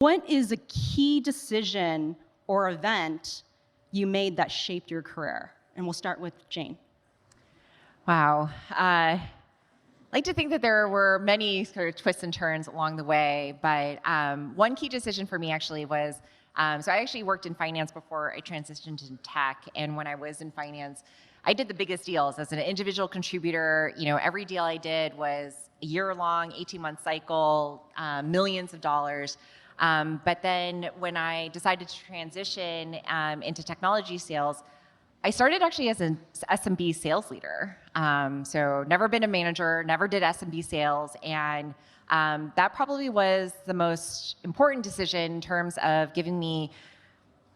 What is a key decision or event you made that shaped your career? And we'll start with Jane. Wow. I like to think that there were many sort of twists and turns along the way, but one key decision for me actually was, so I actually worked in finance before I transitioned to tech, and when I was in finance, I did the biggest deals as an individual contributor. Every deal I did was a year-long, 18-month cycle, millions of dollars. But then when I decided to transition into technology sales, I started actually as an SMB sales leader. So never been a manager, never did SMB sales. And that probably was the most important decision in terms of giving me,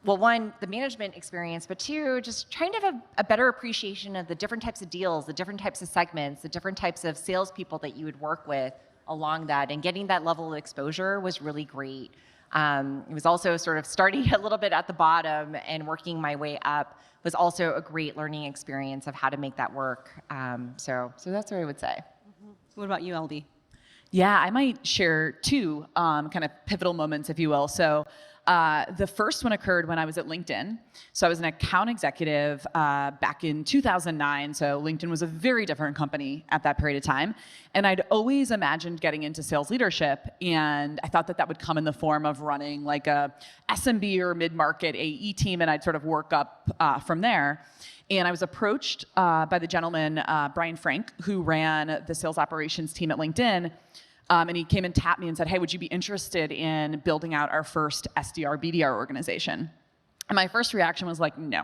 well, one, the management experience, but two, just trying to have a better appreciation of the different types of deals, the different types of segments, the different types of salespeople that you would work with along that. And getting that level of exposure was really great. It was also sort of starting a little bit at the bottom and working my way up was also a great learning experience of how to make that work. So that's what I would say. What about you, LB? Yeah, I might share two kind of pivotal moments, if you will. So the first one occurred when I was at LinkedIn. So I was an account executive back in 2009. So LinkedIn was a very different company at that period of time. And I'd always imagined getting into sales leadership. And I thought that that would come in the form of running like a SMB or mid-market AE team. And I'd sort of work up from there. And I was approached by the gentleman, Brian Frank, who ran the sales operations team at LinkedIn. And he came and tapped me and said, hey, would you be interested in building out our first SDR, BDR organization? And my first reaction was like, no.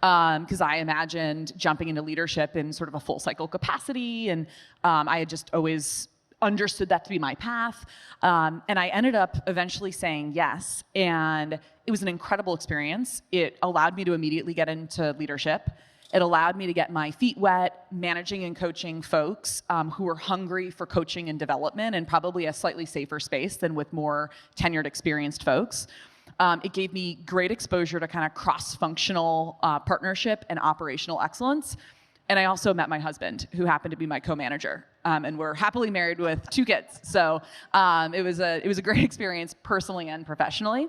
Because I imagined jumping into leadership in sort of a full cycle capacity. And I had just always understood that to be my path. And I ended up eventually saying yes. And it was an incredible experience. It allowed me to immediately get into leadership. It allowed me to get my feet wet, managing and coaching folks who were hungry for coaching and development, and probably a slightly safer space than with more tenured, experienced folks. It gave me great exposure to kind of cross-functional partnership and operational excellence. And I also met my husband, who happened to be my co-manager. And we're happily married with 2 kids. So it was a great experience personally and professionally.